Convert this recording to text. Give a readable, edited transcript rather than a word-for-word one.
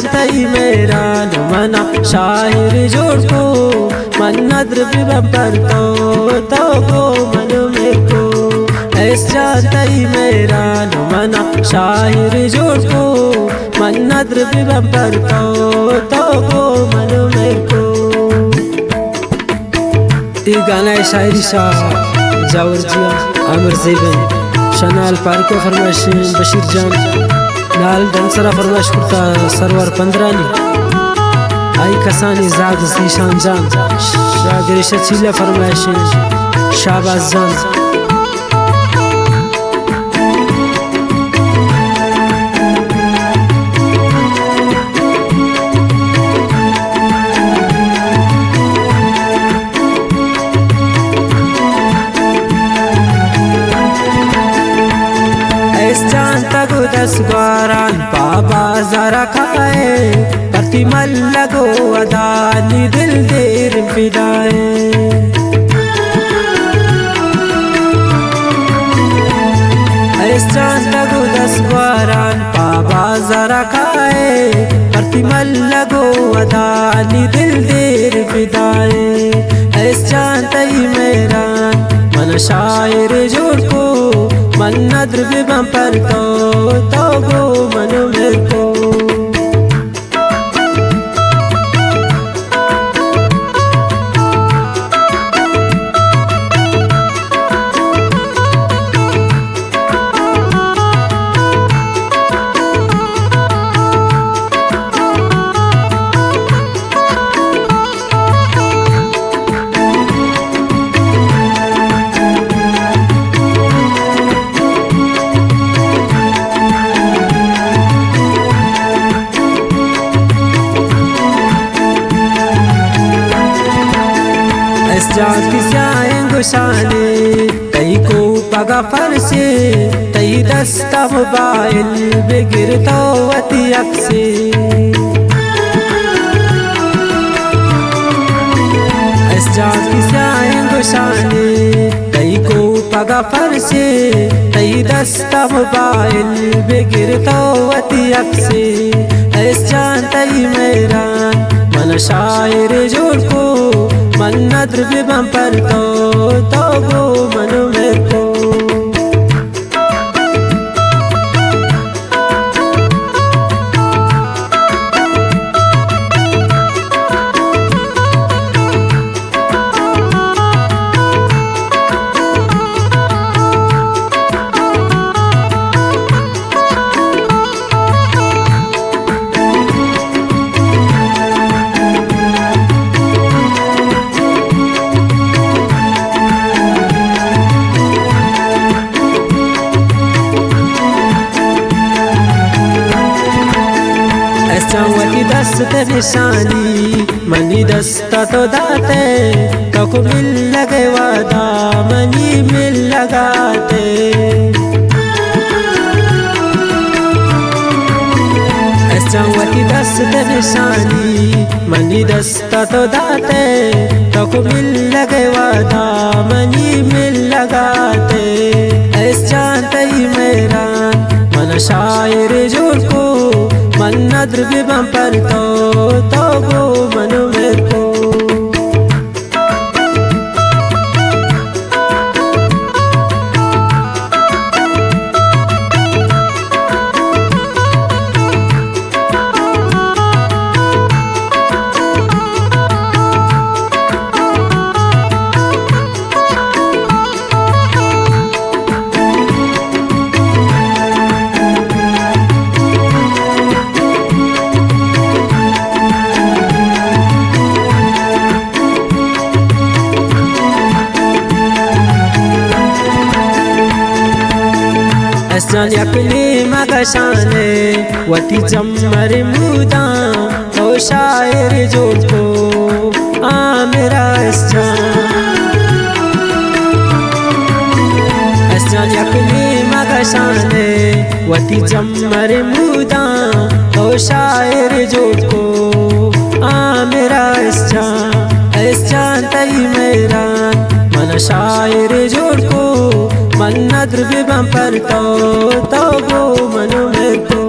चाहतई मेरा मना शायर जोड़ को मन नद्र बिबंपर तो गो मन मेरे को ऐस चाहतई मेरा मना शायर जोड़ को मन नद्र बिबंपर तो गो मन मेरे को। ये गाना है शायरी शाह जावर जिया आमिर ज़ेबन शनाल पार्को फरमाइश बशीर जान नाल डंसरा फरमाइश करता सरवर पंद्रानी आई कसानी जाग जीशान जान शागिर शचीला फरमाइश शाहबाज जान। तगो 10 बारान बाबा जरा खाए परती मल लगो अदानी दिल देर फिदाए ऐसा तगो 10 बारान बाबा जरा खाए परती मल लगो अदानी दिल देर फिदाए ऐसा तई मेरा मन शायर जोड़ को मन नद्र बिबंपर तो गो मन मेरे को। जाती जाएंगे शाने कई को पगा फरसे कई दस्ता मोबाइल बेगिर तो अति अक्से जाती जाएंगे शाने कई को पगा फरसे कई दस्ता मोबाइल बेगिर तो अति अक्से ऐस जानतई मेरा मन शायर जोड़ को मन नद्र बिबंपर तो गो मन मेरे को। चावती दस्त निशानी मनी दस्ता तो दाते तो मिल लगे वादा मनी मिल लगाते चावती दस्त निशानी मनी दस्ता तो दाते तो मिल लगे वादा मनी मिल लगाते ऐस जानतई मेरा मन शायर जोड़ को मन नद्र बिबंपर तो गो मन मेरे को। जान यकली मगशाने वती जम्मर मुदा तो शायर जोड़ को मेरा जान यकली मगशाने वती जम्मर मुदा तो शायर जोड़ को मेरा ऐस जानतई मेरा मन शायर जोड़ को मन नद्र बिबंपर तो गो मन मेरे को।